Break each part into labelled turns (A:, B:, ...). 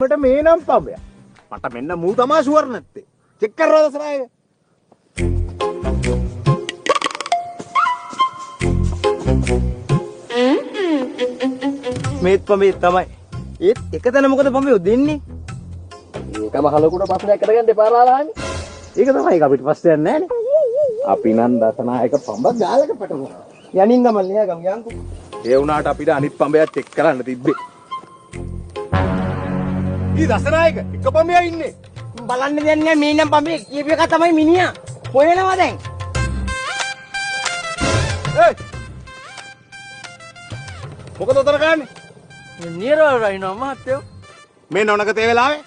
A: මට මේ නම් පඹය. මට මෙන්න මූ තමා ෂුවර් නැත්තේ. චෙක් කරලා දසනායක. මේත් පඹේ තමයි. ඒත් එක තැන මොකද පඹේ දෙන්නේ? ඒකම හලකුට ප්‍රශ්නයක් කරගන්න එපා රාලානි. ඒක තමයි ඒක අපිට ප්‍රශ්නයක් නැහැ නේ. අපි නම් දසනායක පඹ ගාලක පටවනවා. යනින් ගමල් නේ ගම් යන්කෝ. ඒ වුණාට අපිට අනිත් පඹයක් චෙක් කරන්න තිබ්බේ. ඊ දසනායක එක පඹයක් ඉන්නේ.
B: බලන්න දෙන්නේ මේ නම් පඹේ කියපු එක තමයි මිනිහා. හොයනවා දැන්.
A: ඒ මොකද උතර ගන්නේ?
B: නියරවල් රයින්නවා මහත්තයෝ.
A: මේ නොනක තේ වෙලාවේ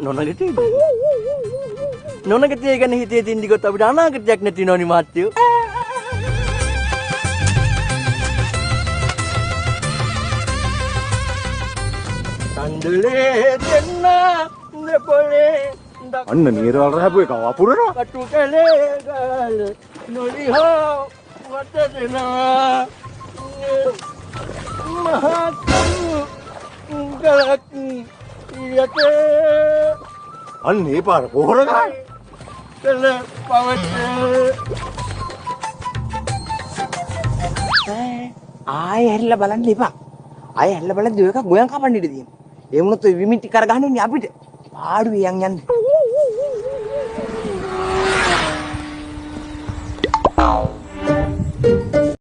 B: නොනගතේ. නොනගතේ ගැන හිතේ තින්දි ගොත් අපිට අනාගතයක් නැති නෝනි මහත්තයෝ. කන්දලේ දෙන්න දෙපොලේ
A: අන්න නියරවල් රහපු එක වපුරනවා.
B: කටු කලේ ගාල නොලිහෝ වට දෙනවා. මහත් යතේ
A: අන්න ඒ පාර පොහොර ගන්න.
B: කල පවට ආයෙ හැරිලා බලන්න එපා. ආයෙ හැරිලා බලද්දි ඔය එක ගොයන් කපන්න ඉඩ තියෙනවා. ඒ වුණොත් ඔය විමිටි කර ගන්න ඉන්නේ අපිට. පාඩුවේ යන් යන්නේ.